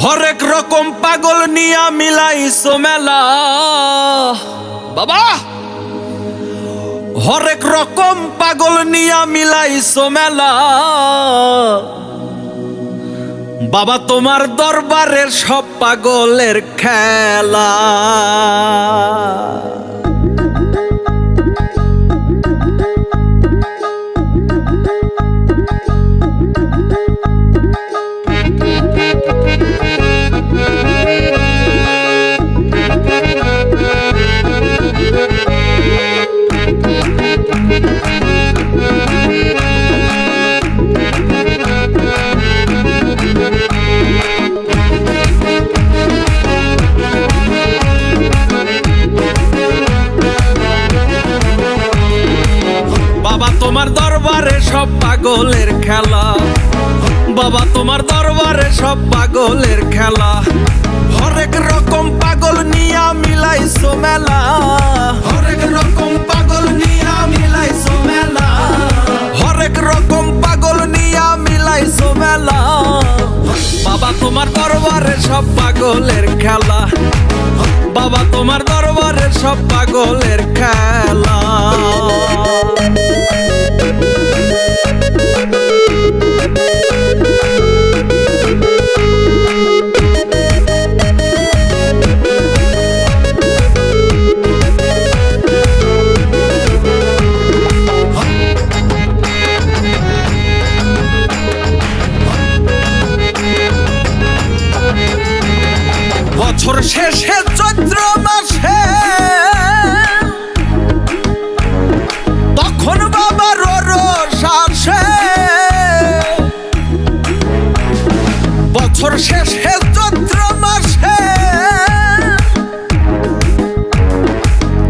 হরেক রকম পাগল নিয়া মিলাইছো মেলা বাবা। হরেক রকম পাগল নিয়া মিলাইছো মেলা বাবা, তোমার দরবারের সব পাগলের খেলা। বাবা তোমার দরবারে সব পাগলের খেলা, বাবা তোমার দরবারে সব পাগলের খেলা। হরেক রকম পাগল নিয়া মিলাইছো মেলা, হরেক রকম পাগল নিয়া মিলাইছো মেলা, হরেক রকম পাগল নিয়া মিলাইছো মেলা। বাবা তোমার দরবারে সব পাগলের খেলা, বাবা তোমার দরবারে সব পাগলের খেলা। বছর শেষে চৈত্র মাসে তখন বাবার রোষ আসে, বছর শেষে চৈত্র মাসে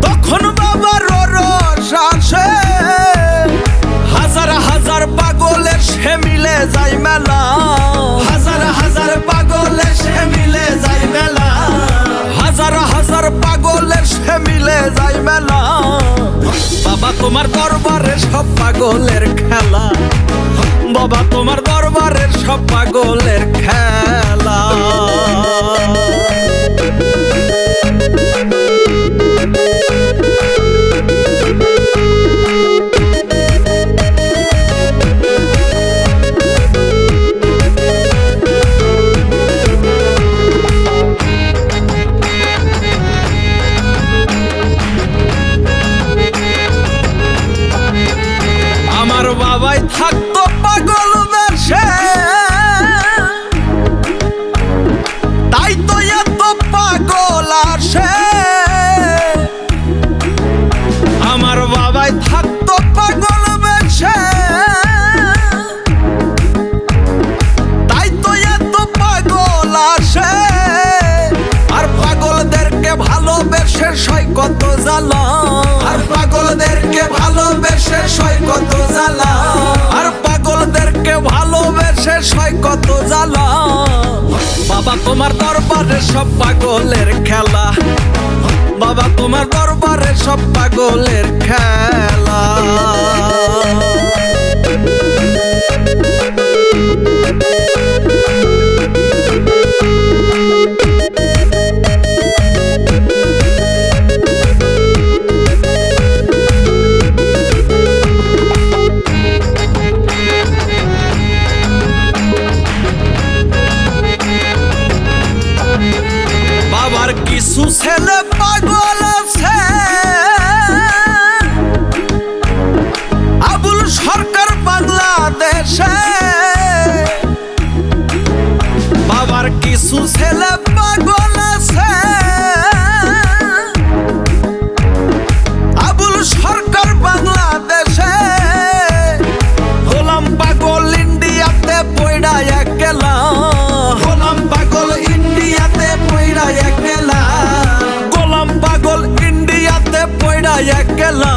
তখন বাবার রোষ আসে। হাজার হাজার পাগলের সে মিলে যায় মেলা, হাজার হাজার পাগলের সে মিলে যায় মেলা, হাজার হাজার পাগলের সে মিলে যায় মেলা। বাবা তোমার দরবারে সব পাগলের খেলা, বাবা তোমার দরবারের সব পাগলের খেলা। আমার বাবাই থাকতো পাগল বেশে, তাই তো এত পাগল আসে। আমার বাবাই থাকতো পাগল বেশে, তাই তো এত পাগল আসে। আর পাগলদেরকে ভালোবেসে সয় কত জ্বালা, আর পাগলদেরকে ভালোবেসে সয় কত জ্বালা, আর পাগলদেরকে ভালোবেসে সয় কত জ্বালা। বাবা তোমার দরবারে সব পাগলের খেলা, বাবা তোমার দরবারে সব পাগলের খেলা। বাবার কিছু ছেলে পাগল আছে, আবুল সরকার বাংলাদেশে। বাবার কিছু ছেলে পাগল আছে, আবুল সরকার বাংলাদেশে। গোলাম পাগল ইন্ডিয়াতে পয়ডা একলা, গোলাম পাগল ইন্ডিয়াতে পয়ডা একলা, গোলাম পাগল ইন্ডিয়াতে পয়ডা একলা।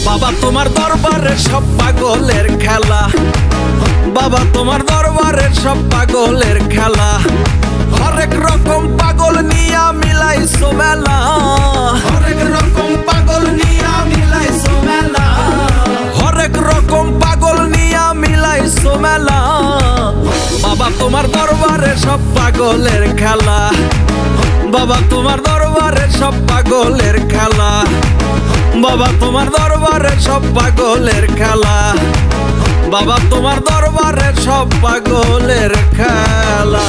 বাবা তোমার দরবারে সব পাগলের খেলা, বাবা তোমার দরবারে সব পাগলের খেলা। হরেক রকম পাগল নিয়া মিলাইছো মেলা, হরেক রকম পাগল নিয়া মিলাইছো মেলা, হরেক রকম পাগল নিয়া মিলাইছো মেলা। বাবা তোমার দরবারে সব পাগলের খেলা বাবা তোমার দরবারে সব পাগলের খেলা বাবা তোমার দরবারে সব পাগলের খেলা বাবা তোমার দরবারে সব পাগলের খেলা